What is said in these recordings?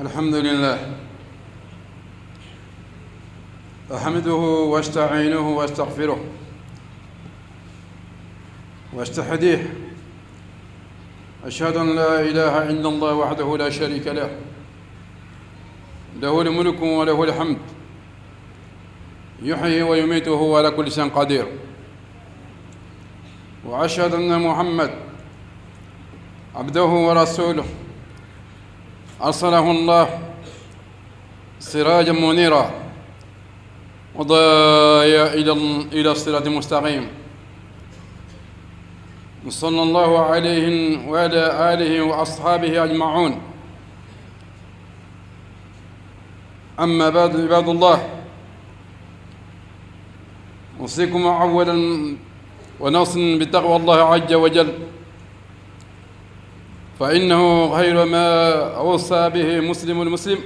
الحمد لله أحمده واستعينه واستغفره واستهديه. أشهد أن لا إله إلا الله وحده لا شريك له، له الملك وله الحمد، يحيي ويميت وهو على كل شيء قدير. وأشهد أن محمد عبده ورسوله أرسله الله سراجا منيرا وضايا إلى الصراط المستقيم، صلى الله عليه وعلى آله وأصحابه أجمعون. أما بعد، عباد الله، أوصيكم أولا ونوصي بتقوى الله عز وجل، فإنه خير ما أوصى به مسلم المسلم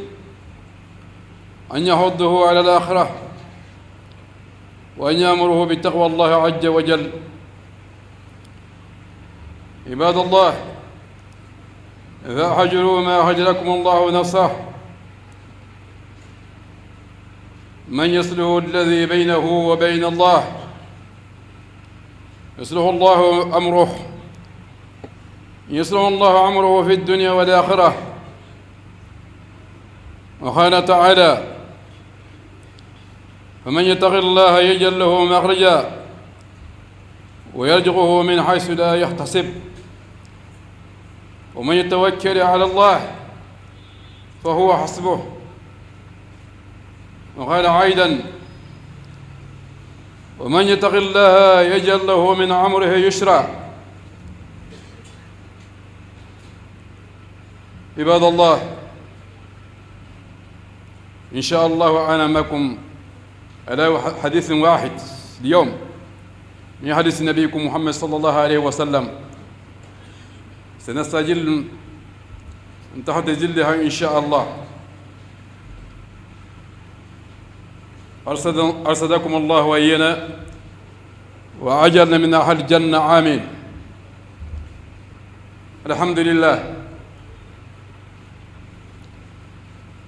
أن يحضه على الآخرة وأن يأمره بتقوى الله عز وجل. عباد الله، إذا هجروا ما هجركم الله نصاه، من يصلح الذي بينه وبين الله يصلح الله أمره، يصلح الله أمره في الدنيا والآخرة. وقال تعالى: فمن يتق الله يجعل له مخرجا ويرزقه من حيث لا يحتسب، ومن يتوكل على الله فهو حسبه. وقال أيضا: ومن يتق الله يجعل له من أمره يسرا. عباد الله، إن شاء الله أنا معكم على حديث واحد اليوم من حديث نبيكم محمد صلى الله عليه وسلم، سنستجل من تحت ظلها إن شاء الله. أرصدكم الله وإيانا وأجعلنا من أهل الجنة، آمين. الحمد لله.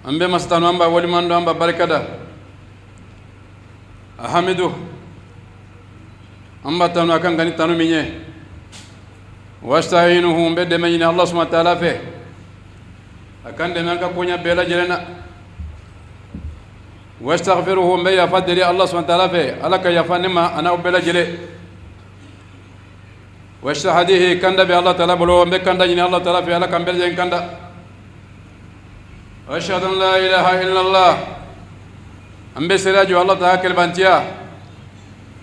أمبي مستان أمبا ولمن أمبا بركة أحمده أمبا تنو أكان غني تنو مني واستعينه بيد من الله سبحانه وتعالى فيه أكان دمانك كونيا بلا جلنا واستغفره بي يفضل الله سبحانه وتعالى فيه ألك يفنما أنا بلا جلي واستهديه كندا بي الله تعالى بلو أمبي كندا جني الله تعالى فيه ألك أمبي جن كندا. وأشهد أن لا إله إلا الله أمبي سراج الله تعالى كالبانتيا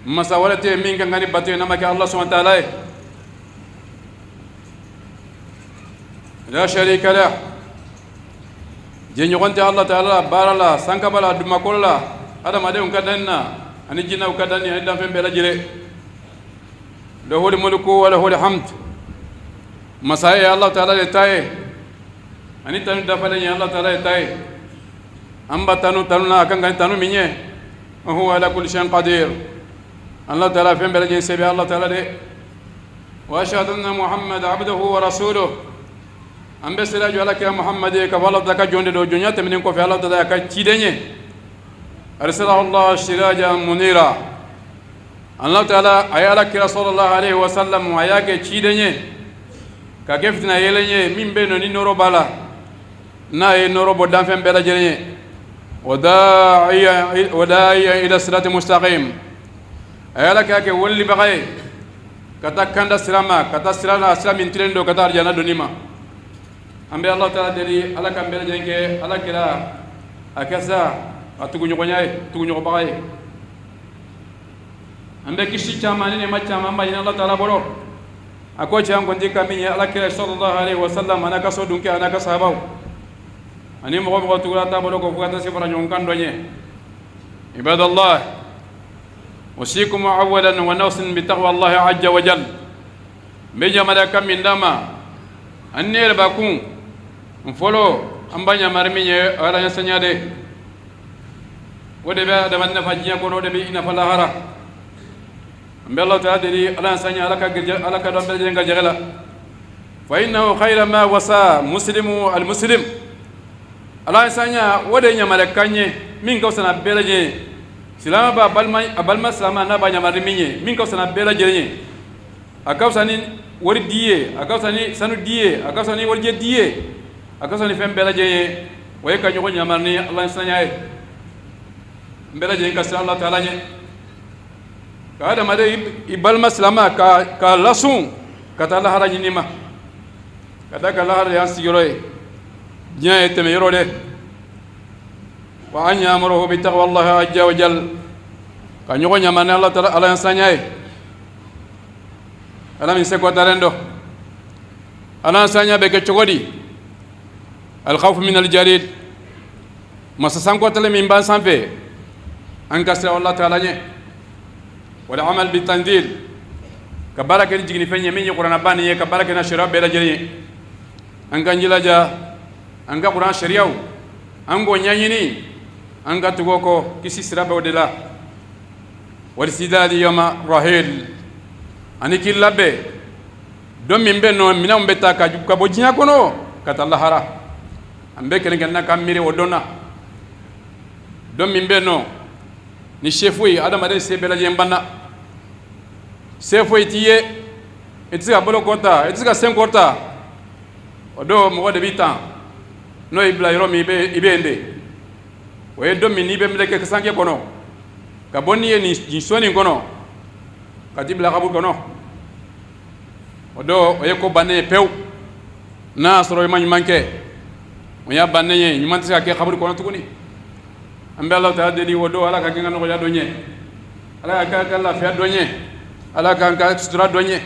مساولتي من كان غني باتي نمك الله سبحانه وتعالى لا شريك له، جنيغونتي الله تعالى بارلا سانكبالا دمكولا هذا ما ديون كدنا أني جينا وكدني أني دام فين بلا جري، له الملك وله الحمد. مسايا الله تعالى لتاي أني تانو دفعلني الله تعالى لتاي أمبا تانو أكان غني تانو مينيه وهو على كل شيء قدير. الله تعالى فين بلا جري سبي الله تعالى دي. وأشهد أن محمد عبده ورسوله أم بسلا جوالك يا محمد كفالة دكا جوند دو جونيا تمنين كو في الله دكا تشيدني أرسله الله سراجا منيرا. الله تعالى أيالك رسول الله عليه وسلم وأياك تشيدني كيفتنا يلني من بينو نورو بالا ناي نورو بدان فين بلا جري وداعي إلى الصراط المستقيم. أيالك يا ولي بغي كتا كندا سلاما كتا سلانا سلام انترندو كتا رجانا دونيما. أمبي الله تعالى دلي على كامبير جنكي على كلا أكسا أتوقع نقولي توقع نقولي أمبي كشي كمان ما كمان ما ين الله تعالى برو أكو كمان كنتي كمية على كلا صلى الله عليه وسلم أنا كسر دونك أنا كسباو أني مغوا تقول تابلو كفوكا تسيبرا يونكان دنيا. عباد الله، أوصيكم أولا ونوصي بتقوى الله عز وجل. بيجا ملاك من دما أنير باكون مفلو أمبانيا مرمية على يسنيا ده ودبا دمنا فجيا كونو دبي إنا فلاهرا أمبي الله تعالى دي على يسنيا على كدوم بلجنga جغلا فإنه خير ما وصى مسلم المسلم ala sanya wode nyamare kanye min ka sana belaje silama ba balma silama na ba nyamare minye min ka sana belaje nye akawsani wori diye akawsani sanu diye akawsani wori je diye akawsani fem belaje way ka nyoko nyamarni ala sanya e belaje ka sala Allah taala nye ka ada made ibalma silama ka lasun kata Allah hara nyinima kada ka Allah ya sigiroy nya eteme yorode wa an ya'muruhu bi taqwallahi azza wa jal ka nyoko nyamane Allah taala ala sanyai ala min se ko tarendo ala sanya be ke chogodi al khawf min al jarid masasan ko tale min ban sanfe an kasra Allah taala nye wal amal bi tanzil ka baraka ni jigni fenye min qur'ana bani ka baraka na shira be la jeri an ganjila ja an ga qur'an shari'aw an go nyanyini an ga tugo ko kisi sirabe odela wal sidadi yawma rahil ani killabe dom min be no minam be ta ka bojinya kono kata Allah hara ambe kelen ganna kamire wodona dom min be no ni chefui adama de sebela jembana chefui tiye etika bolo konta etika 5 korta odo mo de bitan no ibla yomi ibende we do min ibe mleke kasanke kono ka bonni ni jinsoni kono ka dibla kabu kono odo oye ko banne pew na soro man manke o ya banne ni man tsaka ke kabu kono tukuni ambe Allah ta dedi wodo ala ka kinga no ya donye ala ka ka la fa donye ala ka sutura donye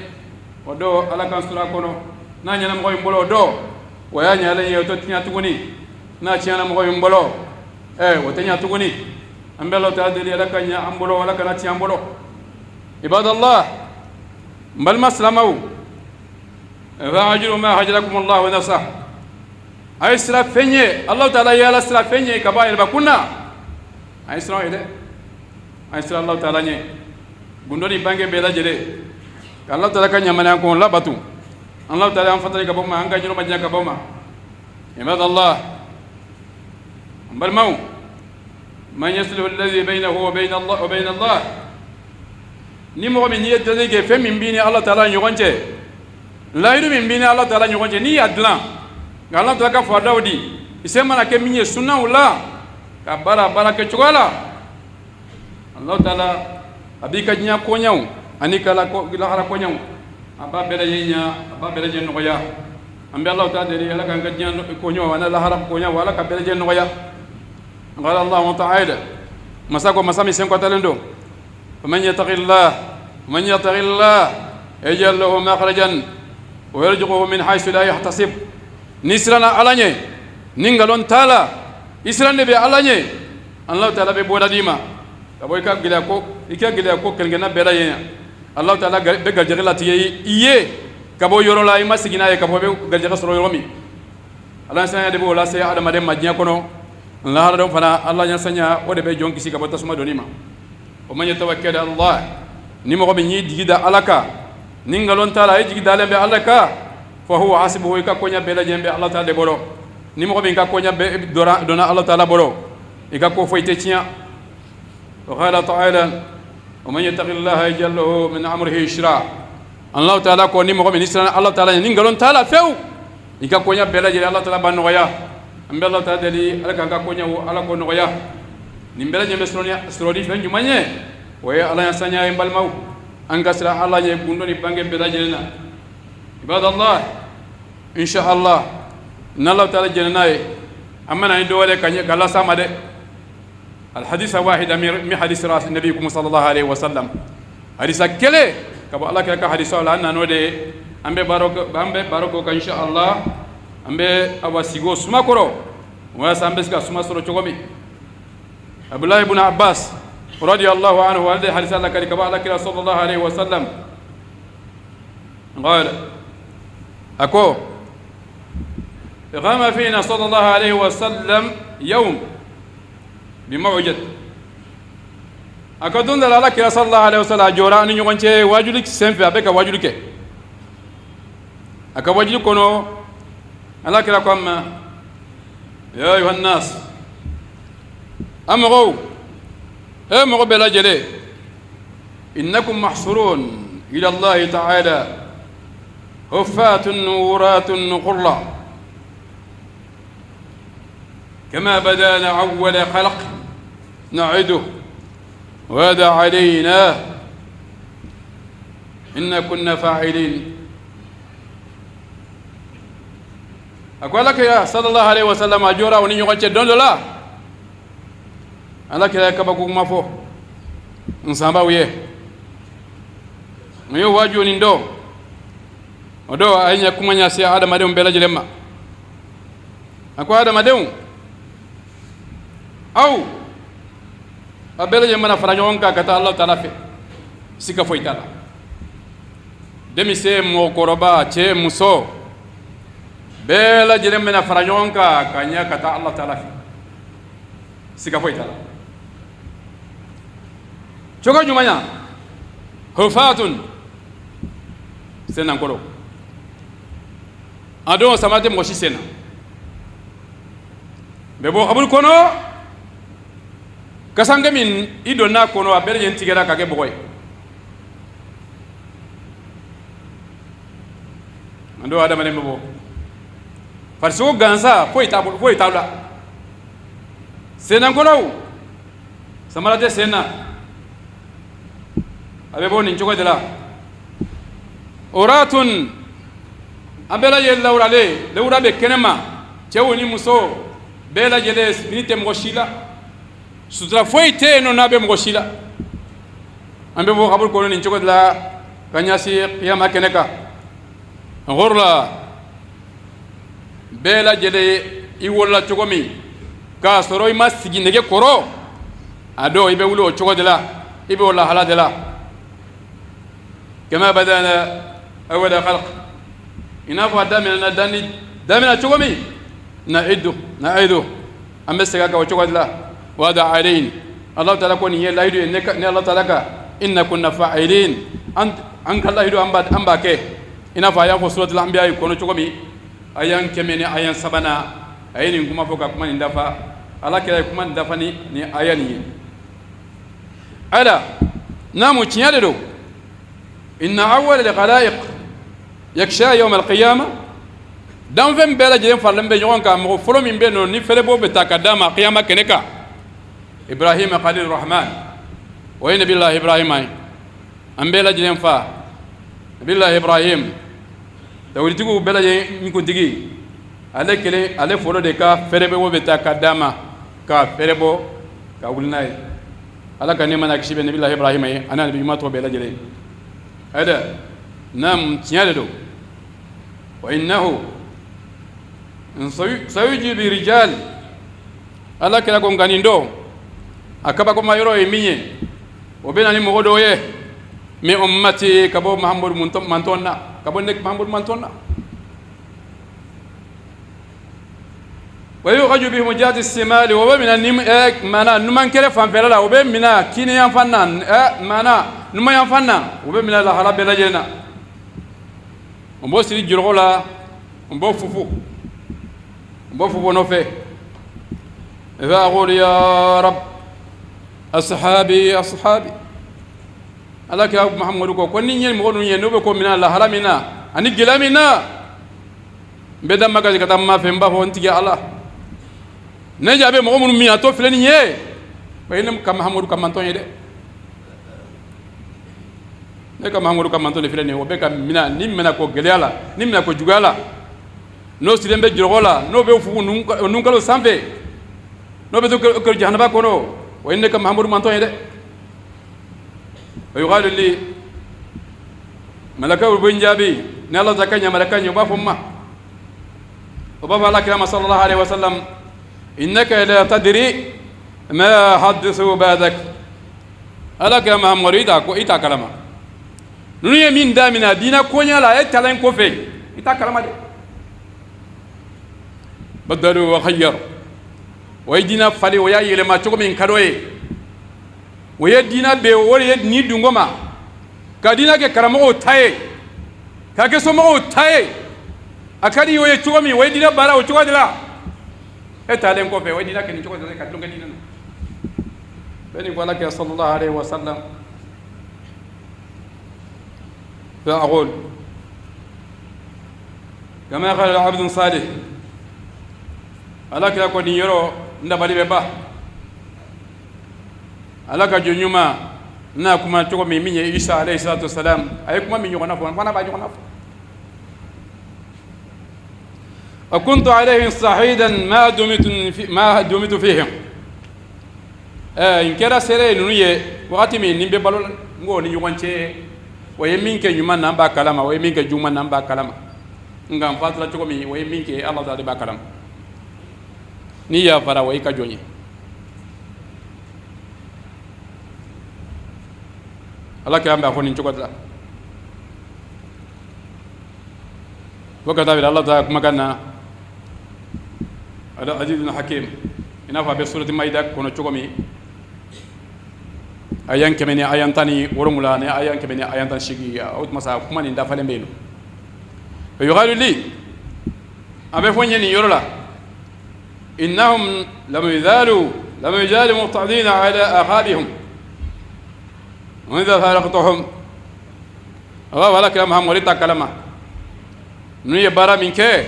wodo ala ka sutura kono na nyana mo mbolo do waya nyala ye to tinya tukuni na tiana mo mbolo wotanya tukuni ambe Allah ta dedi ala ka nya ambolo wala ka tiya mbolo ibadallah bal maslamau ra'ajulu ma hajalakum Allah wa nafsa ay sira fenye Allah taala ya la sira fenye kabair bakuna ay sira ide ay sira Allah taala nye gundoni bange bela jere Allah taala kanya mana ko la batu Allah taala am fatali kaboma anga jino majna kaboma ibadallah bal mau man yaslu alladhi bainahu wa bain Allah ni mo min yedde ge femi mbini Allah taala nyogonje la yidu min mbini Allah taala nyogonje ni adlan Allah taala ka fa Daudi isema na ke minye sunna wala ka bara ke chogola Allah taala abika nya ko nyaw anika la ko la hara ko nyaw aba bela yenya aba bela jen no ya ambe Allah taala de ala kan gadnya ko nyaw wana la haram ko nyaw wala ka bela jen no ya qala Allah ta'ala masako masami sen ko talendo فمن يتق الله يجعل له مخرجا ويرزقه من حيث لا يحتسب نسرنا علاني نينغالون تالا اسرنا بي علاني الله تعالى بي بودا ديما كبوي كا غيلا كو كنغنا بيدا يينا الله تعالى بي غالجغلاتي يي كبو يورو لا يما سيغنا كبو بي غالجغ سرو يومي الله سانيا دبو لا سي ادم دم ماجيا كونو الله هذا فنا الله نيا سانيا ودي بي جونكي سي كبو تسما دونيما ومن يتوكل على الله نيمو بي ني ديدا alaka ningalon tala e jigi dalembe alaka fa huwa hasibuhu ka konya bela jembe Allah taala de boro nimo ko be ka konya be dona Allah taala boro e ka ko foyte tiya wa qala ta'ala ومن يتق الله يجعل له من امره يسرا الله تعالى ko nimo ko be nisra Allah taala ningalon tala few e ka konya bela jere Allah taala banno ya ambe Allah taala deli alaka ka konya ala ko no ya nimbela jembe srodi fen jumanye waya ala yasanya embal mau angkasra Allah ye gundoni bange bela jelena ibadallah insyaallah nallahu taala jelena amana ni dole kanye kala sama de al hadith wahid mi hadith rasul nabiyikum sallallahu alaihi wasallam hadith kele kabo Allah ka hadith wala nano de ambe baroko ka insyaallah ambe awasigo sumakoro wa sambe ska sumasoro chogomi Abdullah ibn Abbas radiyallahu anhu alde hadith Allah kali kaba Allah sallallahu alaihi wasallam قال أكو قام فينا صلى الله عليه وسلم يوم بموعد أكو دون الله صلى الله عليه وسلم جوراني يوانشي واجلك سنفي أبيك واجلك أكو واجلك كنو الله كلا كم يا أيها الناس أمغوا أمغوا بلاجلي إنكم محصورون إلى الله تعالى هفات نورات غرلا كما بدانا أول خلق نعده وهذا علينا إن كنا فاعلين. أقول لك يا صلى الله عليه وسلم أجورا وني يقول دون لا أنا كذا كبكو ما فو نسامبا ويه ميو واجو نيندو ودو أينيا كمانيا سي آدم أدم بلا جلما أقول آدم أدم أو أبلا جلما فرانيون كاتا الله تعالى في سيكا فويتالا demi se mo koroba che muso bela jere mena faranyonka kanya kata Allah taala fi sika foi taala choga nyumanya hufatun sena ngoro ado samate moshi sena bebo abul kono kasange min idona kono abere yentigera kage boy ando adama le mbo farso gansa foi tabla sena ngolo samarate sena abebo ni njogo dela oratun abela ye lawra be kenema chewoni muso bela jeles minite mgoshila sutra foi te no nabe mgoshila ambebo kabul ko ni njogo dela kanyasi qiyama keneka غورلا بلا جدي يولا تشوغمي كاسروي ما سيجينجي كورو ادو يبولو تشوغ دلا يبولا حلا دلا كما بدانا اول خلق ينافع دامنا دامنا تشوغمي نعيدو امسكا وتشوغ دلا وهذا علين الله تعالى كوني لا يدو انك الله تعالى ان كنا فاعلين انك الله يدو امباكه ina fa ya ko suratul anbiya ko no chogomi ayan kemene ayan sabana ayini kuma foka kuma ndafa ala kira kuma ndafa ni ayani ala namu tinyade do inna awwal alqalaiq yaksha yawm alqiyamah dan vem bela jelen farlambe jonka mo folo min be no ni fele bo be takadama qiyamah keneka ibrahim khalil rahman wa inna billahi ibrahim ambela jelen fa billahi ibrahim tawritigu belaje mi ko digi ale folo de ka ferebe wo beta kadama ka ferebo ka wulnay ala ka nema na kishibe billahi ibrahim ana nabi ma to belaje le ada nam tinyade do wa innahu sayuji bi rijal ala kala ko ngani ndo akaba ko mayoro e minye o benani mo godo ye mi ummati kabo muhammad mantonna kabo nek muhammad mantonna wa yukhaju bi mujati simali wa min anim mana numan kere fan felala o be mina kini yan fanna mana numan yan fanna o be mina la harabe la jena on bo siri jurgola on bo fufu no fe fa aqul ya rab ashabi ala kira muhammadu ko ni nyen mo nyen no be ko mina la haramina ani gilamina be dam magaji kata ma fe mba fo ntigi ala ne jabe mo mun mi ato fleni nye bayinam kam muhammadu kam manton yede ne kam muhammadu kam manton le fleni o be kam mina ni mina ko geliala ni mina ko jugala no silembe jirola no be fu nun kalo sanfe no be to ko jahanaba ko no o inne kam muhammadu manton yede ويقال لي ملكه البنجابي نالا زكانيا ملكانيا وبافما وبابا لك كما صلى الله عليه وسلم انك لا تدري ما حدثوا بعدك الا كما مريدا كو ايتا كلام نوني من دامنا دينا كونيا لا يتلين كوفي ايتا كلام دي بدلوا وخير ويدينا فالي ويا يلما تشكو من كدوي ويه دينا be wori ye ni dungoma kadina ke karamo taye kake somo taye akari yoye chugami we dina bara o chugadila etalen ko fe wadi na ken ko de ka dunga dinan bani ko alaki sallallahu alaihi wasallam فأقول كما قال العبد صالح alaka ko ni yoro ndabali be ba alaka jonyuma na kuma to mi minye Isa alayhi salatu wassalam ay kuma mi nyona fo bana ba nyona fo وكنت عليهم صحيدا ما دمت فيهم إن كرا سيري نونيه وقت من نبي بالو ngo ni yugonche waye minke nyuma namba kalama waye minke juma namba kalama ngam fatla to mi waye minke Allah ta ba kalama ni ya fara waye ka jonye Allah ka amba ko ni chokota وكذا الله تعالى مكاننا هذا عزيز حكيم إنها في سورة مائدة كنا تقومي أيان كمني أيان تاني ورمولا نه أيان كمني أيان تاني شيء أو مثلا كمان إن دافع لمبينو فيقال لي أبي فوني يورلا إنهم لم يزالوا مقتعدين على أخابهم وإذا فارقتهم ولا كلام هم وليت كلامه nuye bara min ke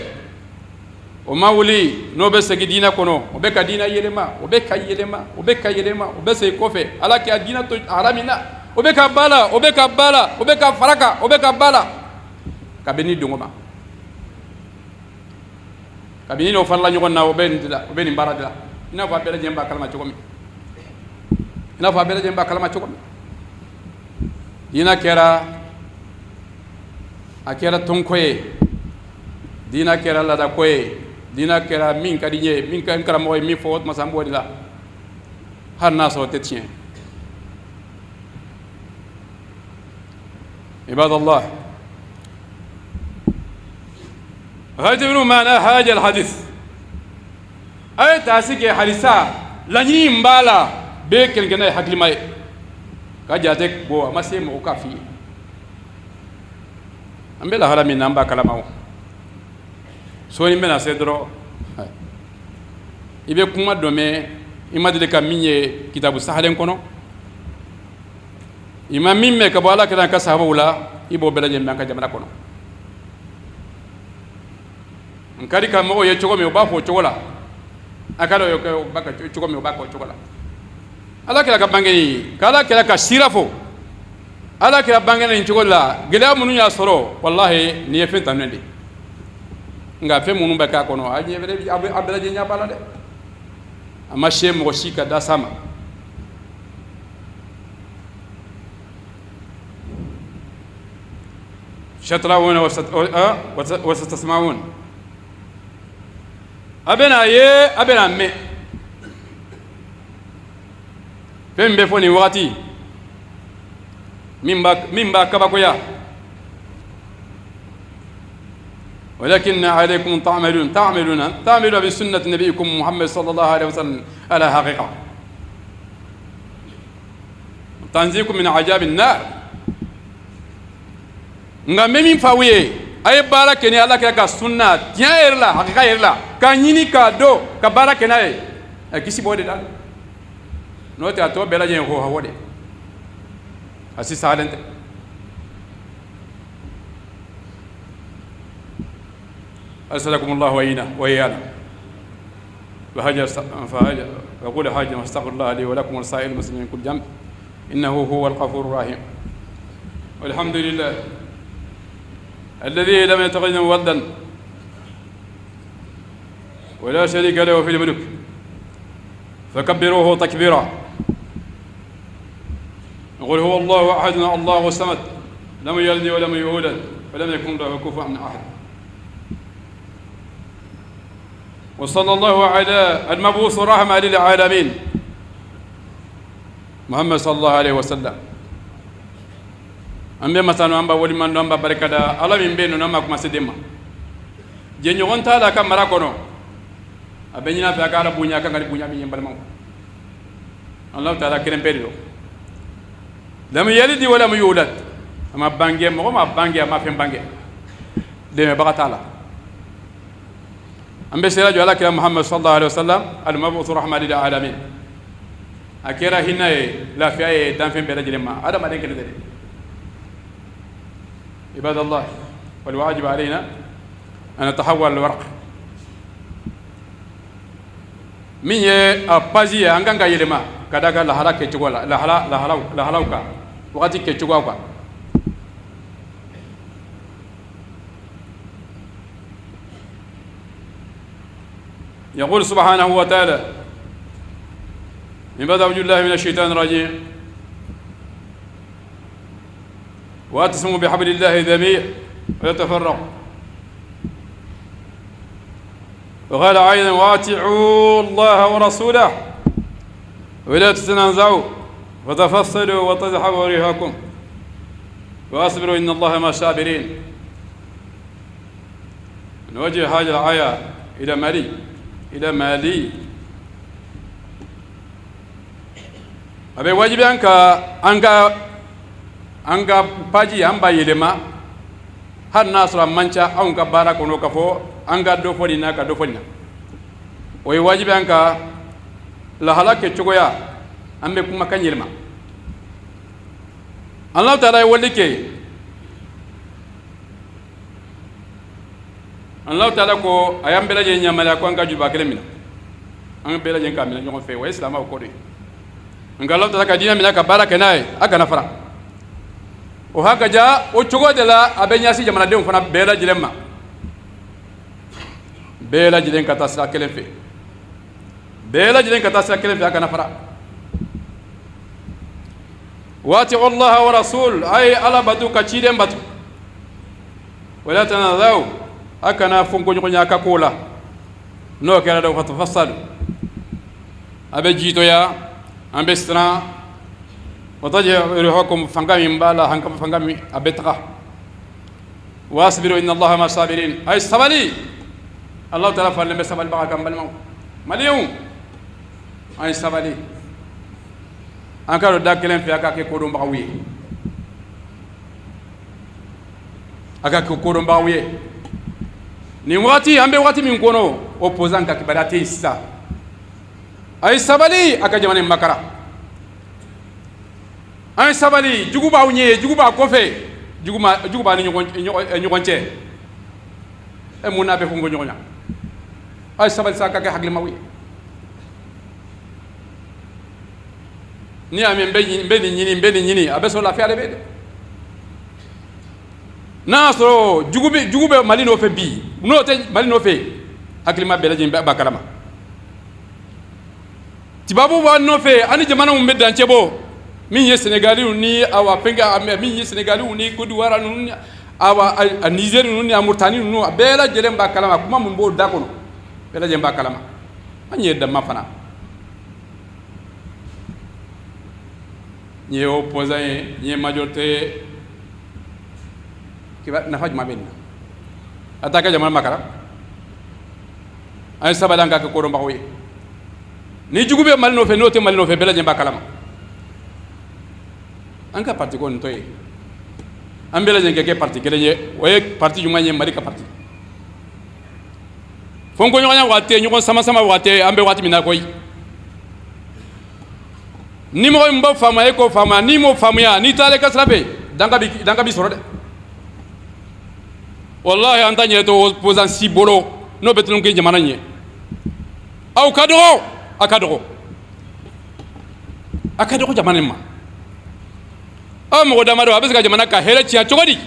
o mawli no be segi dina kono o be ka dina yelema o be ka yelema o be sey kofe ala ki dina to haramina o be ka bala o be ka faraka o be ka bala ka beni dongoma ka beni no falla nyogon na o be ni barada ina fa bela jemba kalma chogomi dina kera akera tonkoye dina kera la da koye dina kera min kadinye min kan kara moy mi fot masambo dila har na so tetien عباد الله هاجروا معنا هذا الحديث اي تاسيك حديثا لني مبالا بكل جنا حكلي ماي كاجاتك بو ما سي مو كافي امبلا هرا من نمبا كلامو soni mena sedro ibe kuma dome imadile ka minye kitabu sahalen kono imam mimme ka bala kana ka sahaba wala ibo belaje manka jamana kono nkari ka mo ye chogo me ba fo chogola akalo yo ko baka chogo me ba ko chogola ala kala ka bangeni kala kala ka sirafo ala kala bangeni chogola gela munu ya soro wallahi ni yefe tanende nga fe munu be ka kono aje bere abela je nya bala de ama she mo shika da sama شطرون وستسمعون أبنا مي فين بفوني واتي من با كباكويا ولكن عليكم تعملون بسنة نبيكم محمد صلى الله عليه وسلم على حقيقة تنزيكم من عجاب النار nga memin fawiye ay barake ni Allah ka sunna tiya erla hakika erla ka nyini ka do ka barake nae kisi bode dal no ta to bela jen ho hawode asi salente أسألكم الله وإيانا وأقول حاجة واستغفر الله لي ولكم ولسائر المسلمين كل جنب إنه هو الغفور الرحيم والحمد لله الذي لم يتخذ ولدا ولا شريك له في الملك فكبروه تكبيرا يقول هو الله أحد الله الصمد لم يلد ولم يولد ولم يكن له كفوا أحد وصلى الله على المبعوث رحمة للعالمين محمد صلى الله عليه وسلم ambe masano amba woli man amba barakada ala min beno nama kuma sedema je nyogon tala kam mara kono abenyina fa kala bunya kan ngali bunya bi yembal maw Allah taala kenen perido lam yalidi wala yulad ama bange mo ma bange ma fem bange de me bagatala ambe siraju ala kila Muhammad sallallahu alaihi wasallam al-mab'uth rahmatan lil alamin akira hinaye la fiaye dan fen bela jilema adama den kele de ibadallah wal wajib علينا أن نتحول الورق من أبازي أنغانغا يلما كذا لا هلا كتشوغا لا هلاوكا وقتي كتشوغا يقول سبحانه وتعالى من بدأ وجه الله من الشيطان الرجيم واعتصموا بحبل الله جميعا ويتفرقوا وقال أيضا واتعوا الله ورسوله ولا تتنازعوا وتفصلوا وتذهبوا ريحكم واصبروا إن الله مع الصابرين. نوجه هذه الآية إلى مالي أبي واجب أنك باجي أمبا يلما هل ناصر منشا أو أنك بارك ونوكفو anga do folina ka do folina way wajibi anka la halake chugoya ambe kuma kanyirma Allah taala walike Allah taala ko ayam bela je nyamala ko anga juba kelemina an bela je kamina nyon fe wa islam ko de anga Allah taala ka dina mina ka baraka nay aka nafara o haka ja o chugo de la abenyasi jamana de fana bela jilemma bela jilen kata sira kelen fe aka nafara wati Allah wa rasul ay ala batu ka chiden batu wala tanadau aka na fungo nyonya aka kola no kala do fatafassalu abe jito ya ambe stra wataje ruhukum fangami mbala hankam fangami abetqa wasbiru inna Allah ma sabirin ay sabali Allah taala fa lembe sabal baka kambal maw maliyon ay sabali ankaro dakelen fi aka ke kodon bawiye ni wati ambe wati min kono opposant ka kibadate isa ay sabali aka jamane makara ay sabali juguba juguba kofe juguba ni nyogonche e muna be fungo nyogonya ay sabal saka ke hagli mawi ni ame mbeni nyini abeso la fi ale be naso jugube malino fe bi no te malino fe hagli mabbe la jimbe bakalama tibabu wa no fe ani jamana mumbe danche bo min ye Senegali ni awa penga min ye Senegali ni Côte d'Ivoire ni awa a Niger ni a Mauritanie ni bela jelem bakalama kuma mumbo dakono bela jemba kalama anye damma fana nye opposant nye majorité kiba na faj mabenna ataka jamal makara ay sabadanga ko ko mbaxoy ni jugube malino fe note malino fe bela jemba kalama anka parti ko ntoy ambela jenge ke parti kelenye waye parti jumanye marika parti fonko nyonya wate nyoko sama wate ambe wati mina koy ni mo mba fama e ko fama ni mo famuya ni tale kasrabe danga bi sorode wallahi anta nyeto opposant si bolo no betulun ke jamana nye aw akadro jamana ma aw mo damado abesga jamana ka hele ci chogodi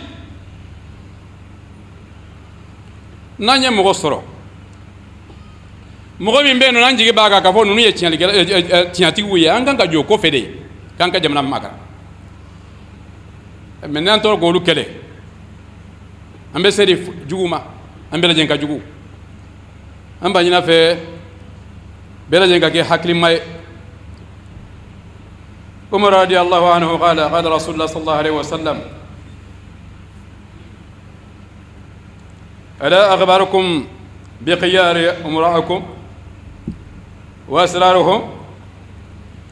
nanye mo soro mo mi mbeno nanjige baga ka fo nunu ye tiati wuye anganga joko fede kanka jamana makara maintenant to golu kele ambe seri juguma ambe la jenga jugu amba nyina fe bela jenga ke hakli may Umar radiyallahu anhu qala Rasulullah sallallahu alaihi wasallam ala akhbarukum biqiyar umra'akum وأسرارهم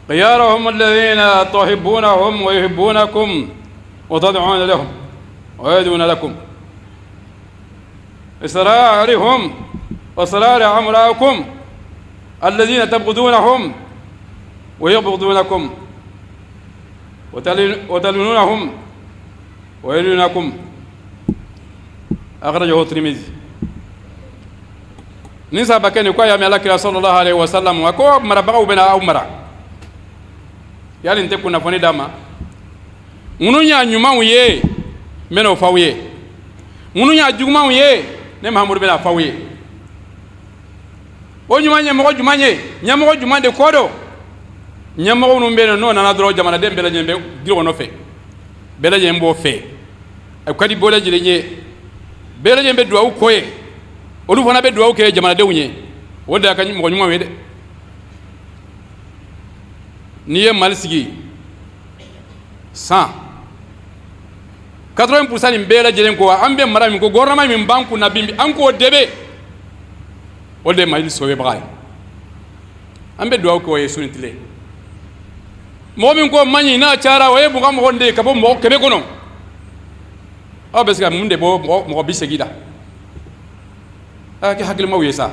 خيارهم الذين تحبونهم ويحبونكم وتدعون لهم ويدعون لكم إسرارهم وصلال أمراكم الذين تبغضونهم ويبغضونكم وتلونهم ويلونكم أخرجه الترمذي. نسا بكني كويا ملك صلى الله عليه وسلم وكو مربعو بنا أو مرا يعني انت كنا فني داما منوnya nyuma uye meno fawiye mununya juguma uye ne mahamud bena fawiye o nyumanye mo jumanye nyamo jumande kodo nyamo no mbeno no na dro jamana dem bela nyembe diro no fe bela nyembo fe e kwadi bola jile nye bela nyembe duwa ukoye olu fana be duwa ukoye jamana de unye woda ka mo nyuma wede niye malsigi 80% ni mbela jelen ko ambe mara mi ko gorama mi banku na bimbi anko debe o de mayil sowe bagay ambe duwa ko yesu nitile mo min ko manyi na chara waye bu kam honde ka bo mo kebe kono o beska munde bo mo bisegida aki hakil ma wesa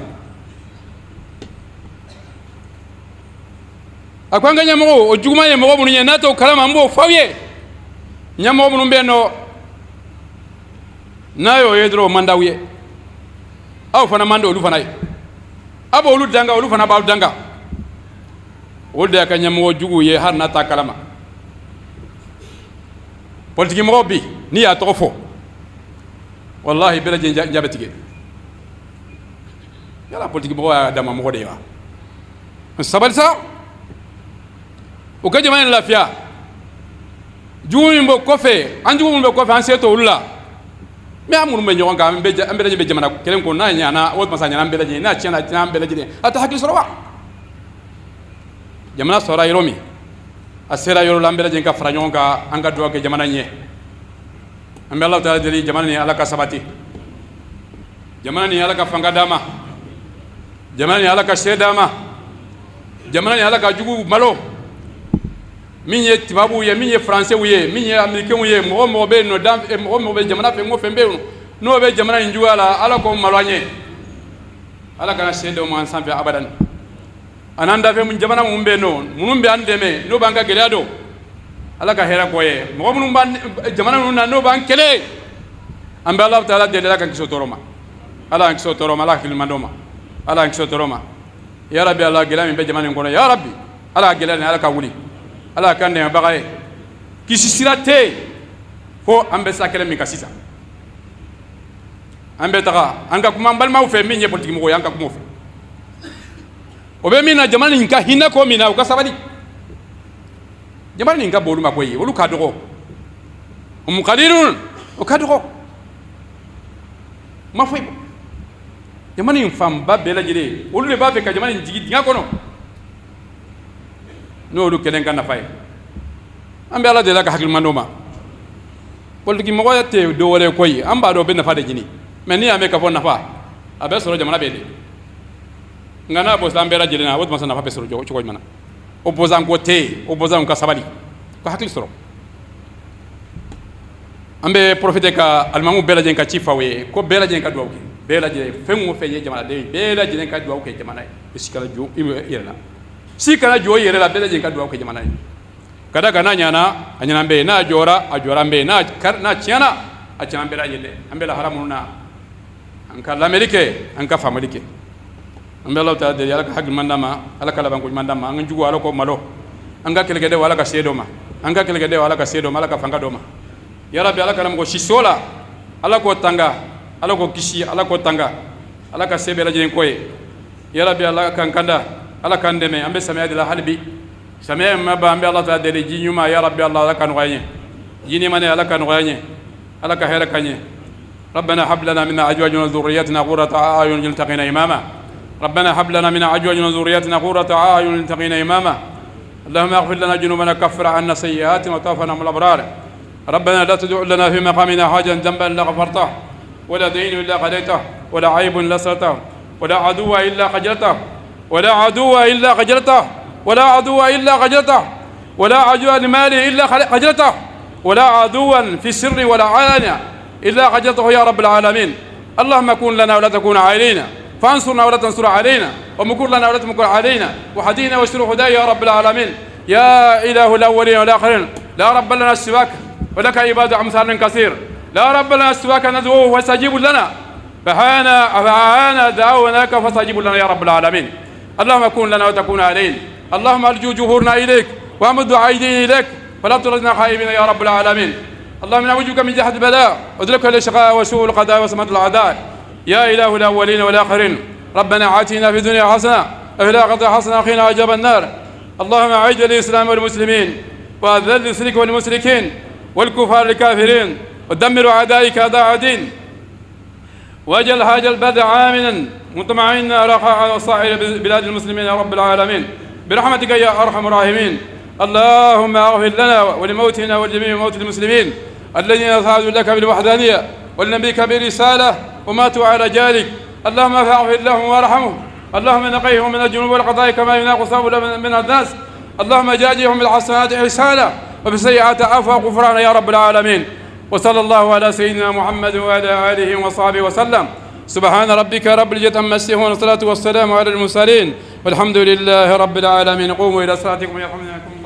akwanga nyamo o juguma nyamo bunu nyana to kalama mbo fawiye nyamo bunu beno nayo yedro mandawiye aw fana mando olu fana abo olu danga olu fana ba danga wolde ka nyamo jugu ye har na ta kalama politiki mo bi ni ya tofo wallahi bela jabatige yala politiki mo ya dama mo de wa sabal sa o ka jamana lafiya juuni mbo kofe anjugu mbo kofe an seto ulla me amuru me nyoga ambe jamana kelen ko na nyana wot masanya na mbele na chena na mbele jine ata hakil sorowa jamana sora yiromi asera yoro la mbele jenka franyonga anga do ke jamana nye ambe Allah taala deli jamana ni alaka sabati jamana ni alaka fangadama jamana ni alaka shedama jamana ni alaka jugu malo minye tibabu ye minye français uye minye américain uye mo be no dam mo be jamana fe mo fembe no be jamana njuala ala ko malwanye ala kana sedo mo ensemble abadan ananda fe mun jamana mun be no munum be andeme no banga geleado ala ka hera koye mo munum ban jamana mun no ban kele ambe Allah taala de la kan kiso toroma ala kiso toroma ala kilmandoma ala kiso toroma ya rabbi ala gelami be jamana ngono ya rabbi ala gelani ala ka wuli ala kan ne bagaye kisi sirate fo ambe sakele mi kasisa ambe taka anga kuma balma ufe minye politiki mo yanka kuma ufe obe mina jamani nka hina ko mina ukasabali jamani nka bolu makoyi olu kadoko umqadirun ukadoko mafoi jamani mfamba bela jire olu le ba fe ka jamani jigi dinga kono no lu kelen kan fay ambe ala de la ka hakil mandoma politiki mo yate do wore koyi amba do be na fade jini men ni ame ka fon na fa abe soro jamana be de ngana bo sambe la jilina wot masana fa be soro ko mana opposant ko te opposant ka sabali ko hakil soro ambe profite ka almamu bela jen ka chifawe ko bela jen ka do bela jen fengo fe ye jamana de bela jen ka do ko jamana bisikala ju irena si kana jo yere la bela je ka duwa ko jamana ni kada kana nyana anyana be na jora ajora be na chiana achana be la yele ambela haramuna anka l'amerike anka famalike ambela ta de yala ka hagil mandama ala kala banko mandama an jugo ala ko malo anga kelgede wala ka sedo ma anga kelgede wala ka sedo ma ala ka fanga doma ya rabbi ala kala mo shisola ala ko tanga ala ko kishi ala ko tanga ala ka sebe la je koye ya rabbi ala kan kanda ala kan deme ambe samaya de la halbi samaya maba ambe Allah ta de jinyuma ya rabbi Allah kan wayne yini mane ala kan wayne ala ka hera kanye ربنا هب لنا من ازواجنا وذرياتنا قرة اعين واجعلنا اماما ربنا هب لنا من ازواجنا وذرياتنا قرة اعين واجعلنا اماما اللهم اغفر لنا ذنوبنا كفر عنا سيئاتنا وتوفنا مع الابرار ربنا لا تدع لنا في مقامنا حاجا ذنبا الا غفرته ولا دين الا قضيته ولا عيب الا سترته ولا عدو الا خجلته ولا عدو إلا خجلته ولا عدو إلا خجلته ولا عدو لمال إلا خجلته ولا عدو في السر ولا علانية إلا خجلته يا رب العالمين اللهم كن لنا ولا تكون علينا فانصرنا ولا تنصر علينا، ومكر لنا ولا تمكر علينا، وهدينا واشر هداي يا رب العالمين. يا إله الأولين والآخرين، لا رب لنا سواك ولك عباد أمثال كثير، لا رب لنا سواك ندعوه واستجيب لنا، فعانا دعوناك فاستجيب لنا يا رب العالمين. اللهم كن لنا وتكون علينا، اللهم أرجو جهورنا إليك وأمد أيدينا إليك فلا تردنا خائبين يا رب العالمين. اللهم نعوذ من جهد البلاء وذلك الشقاء وسوء القضاء وسمة الأعداء. يا إله الأولين والآخرين، ربنا آتنا في الدنيا حسنة وفي الآخرة حسنة وقنا عذاب النار. اللهم أعز الإسلام والمسلمين وأذل الشرك والمشركين والكفار الكافرين ودمر أعدائك أعداء الدين، واجعل هذا البلد آمنا مطمئنا رخاء وصائر بلاد المسلمين يا رب العالمين برحمتك يا أرحم الراحمين. اللهم اغفر لنا ولموتنا ولجميع موت المسلمين الذين صعدوا لك بالوحدانية ولنبيك برسالة وماتوا على ذلك. اللهم فاغفر لهم وارحمهم، اللهم نقيهم من الذنوب والخطايا كما ينقى الثوب من الناس. اللهم جازهم بالحسنات إحسانا وبالسيئات عفوا وغفرانا يا رب العالمين. وصلى الله على سيدنا محمد وعلى آله وصحبه وسلم. سبحان ربك رب العزة عما يصفون والصلاة والسلام على المرسلين والحمد لله رب العالمين. قوموا إلى صلاتكم يرحمكم.